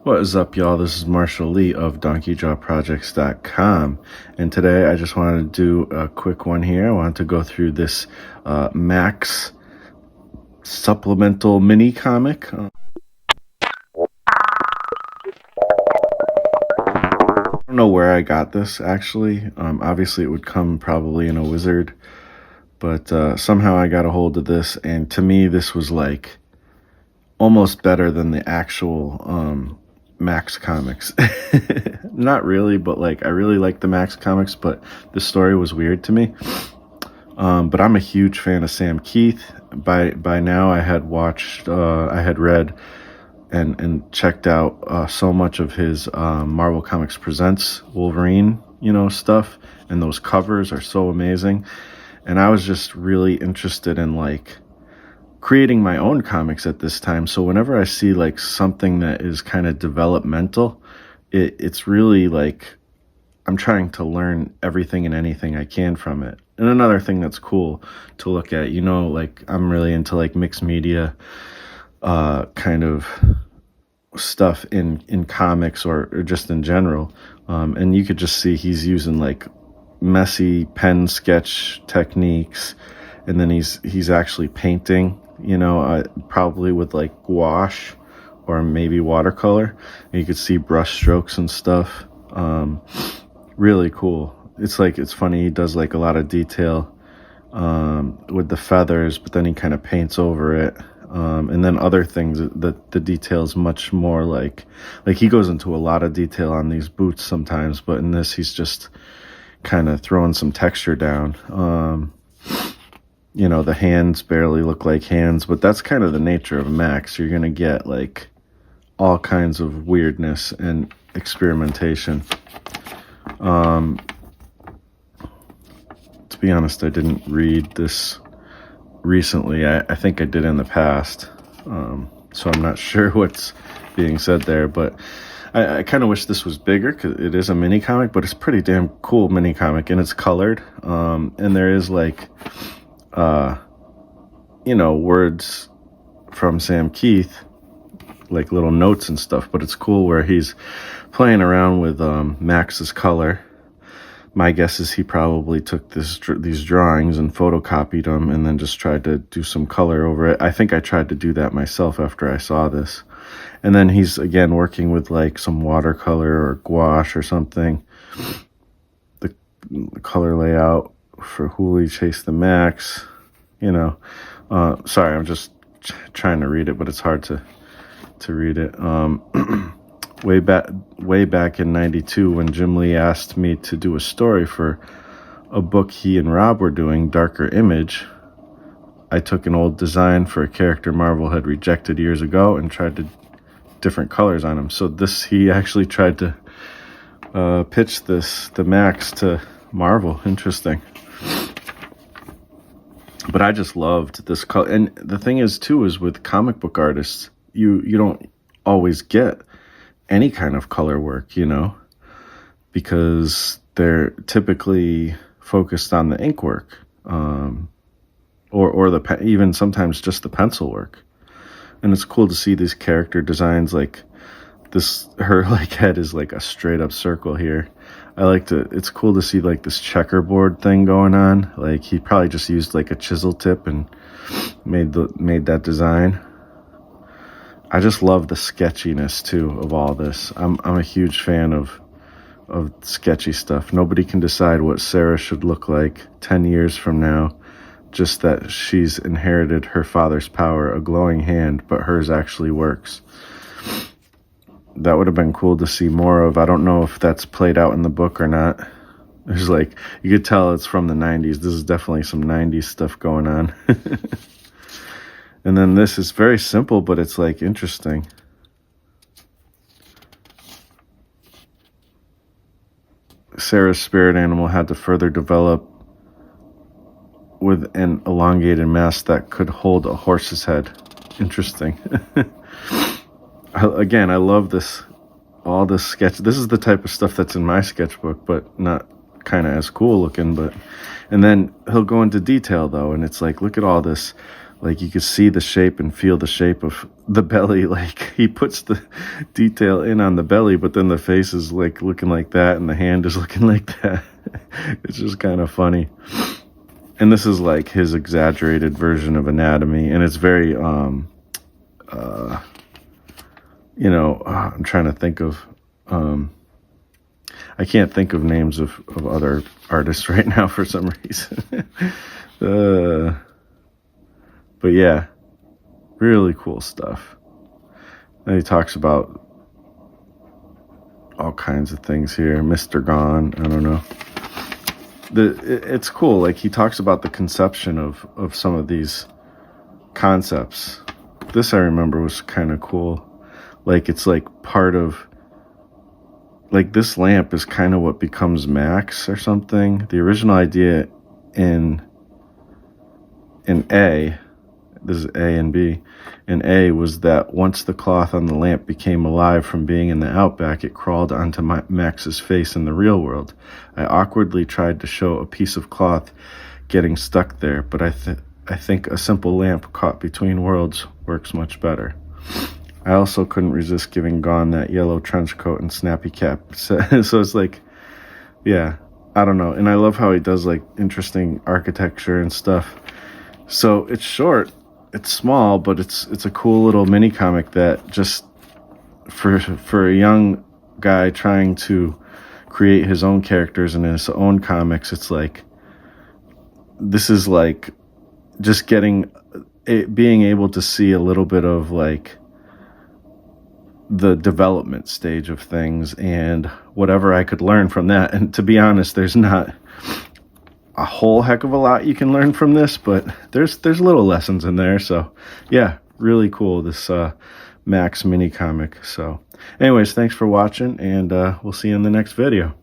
What is up, y'all? This is Marshall Lee of DonkeyJawProjects.com, and today I just wanted to do a quick one here. I wanted to go through this Maxx supplemental mini comic. I don't know where I got this, actually. Obviously, it would come probably in a wizard, but somehow I got a hold of this, and to me, this was like almost better than the actual Maxx comics. Not really, but like I really like the Maxx comics, but the story was weird to me. But I'm a huge fan of Sam Kieth. By now I had watched, I had read and checked out so much of his Marvel Comics Presents Wolverine, stuff, and those covers are so amazing. And I was just really interested in like creating my own comics at this time. So whenever I see like something that is kind of developmental, it's really like I'm trying to learn everything and anything I can from it. And another thing that's cool to look at, like I'm really into like mixed media kind of stuff in comics or just in general. And you could just see he's using like messy pen sketch techniques, and then he's actually painting, probably with like gouache or maybe watercolor. And you could see brush strokes and stuff. Really cool. It's funny, he does like a lot of detail with the feathers, but then he kind of paints over it. And then other things, the detail's much more like he goes into a lot of detail on these boots sometimes, but in this he's just kind of throwing some texture down. The hands barely look like hands, but that's kind of the nature of Maxx. You're gonna get like all kinds of weirdness and experimentation. To be honest, I didn't read this recently. I think I did in the past, so I'm not sure what's being said there, but I kind of wish this was bigger because it is a mini comic, but it's a pretty damn cool mini comic, and it's colored, and there is like words from Sam Kieth, like little notes and stuff, but it's cool where he's playing around with Max's color. My guess is he probably took these drawings and photocopied them and then just tried to do some color over it. I think I tried to do that myself after I saw this. And then he's again working with like some watercolor or gouache or something. The color layout for Hooli Chase the Maxx, sorry, I'm just trying to read it, but it's hard to read it. Way back in '92, when Jim Lee asked me to do a story for a book he and Rob were doing, Darker Image, I took an old design for a character Marvel had rejected years ago and tried to different colors on him. So he actually tried to pitch the Maxx to Marvel. Interesting. But I just loved this color. And the thing is too, is with comic book artists, you don't always get any kind of color work, because they're typically focused on the ink work, or even sometimes just the pencil work. And it's cool to see these character designs, like this, her like head is like a straight up circle here. It's cool to see like this checkerboard thing going on. Like he probably just used like a chisel tip and made that design. I just love the sketchiness too of all this. I'm a huge fan of sketchy stuff. Nobody can decide what Sarah should look like 10 years from now, just that she's inherited her father's power, a glowing hand, but hers actually works. That would have been cool to see more of. I don't know if that's played out in the book or not. There's like, you could tell it's from the 90s. This is definitely some 90s stuff going on. And then this is very simple, but it's like interesting. Sarah's spirit animal had to further develop with an elongated mask that could hold a horse's head. Interesting. Again, I love all this sketch. This is the type of stuff that's in my sketchbook, but not kind of as cool looking. And then he'll go into detail though, and it's like, look at all this Like you could see the shape and feel the shape of the belly. Like he puts the detail in on the belly, but then the face is like looking like that and the hand is looking like that. It's just kind of funny. And this is like his exaggerated version of anatomy, and it's very I'm trying to think of I can't think of names of other artists right now for some reason. But yeah, really cool stuff. And he talks about all kinds of things here. Mr. Gone, I don't know. It's cool. Like he talks about the conception of some of these concepts. This I remember was kind of cool. Like it's like part of, like this lamp is kind of what becomes Maxx or something. The original idea in A, this is A and B, in A was that once the cloth on the lamp became alive from being in the outback, it crawled onto Max's face in the real world. I awkwardly tried to show a piece of cloth getting stuck there, but I think a simple lamp caught between worlds works much better. I also couldn't resist giving Gone that yellow trench coat and snappy cap. So it's like, yeah, I don't know. And I love how he does like interesting architecture and stuff. So it's short, it's small, but it's a cool little mini comic that just for a young guy trying to create his own characters and his own comics, it's like, this is like just being able to see a little bit of like the development stage of things and whatever I could learn from that. And to be honest, there's not a whole heck of a lot you can learn from this, but there's little lessons in there. So yeah, really cool, this Maxx mini comic. So anyways, thanks for watching, and we'll see you in the next video.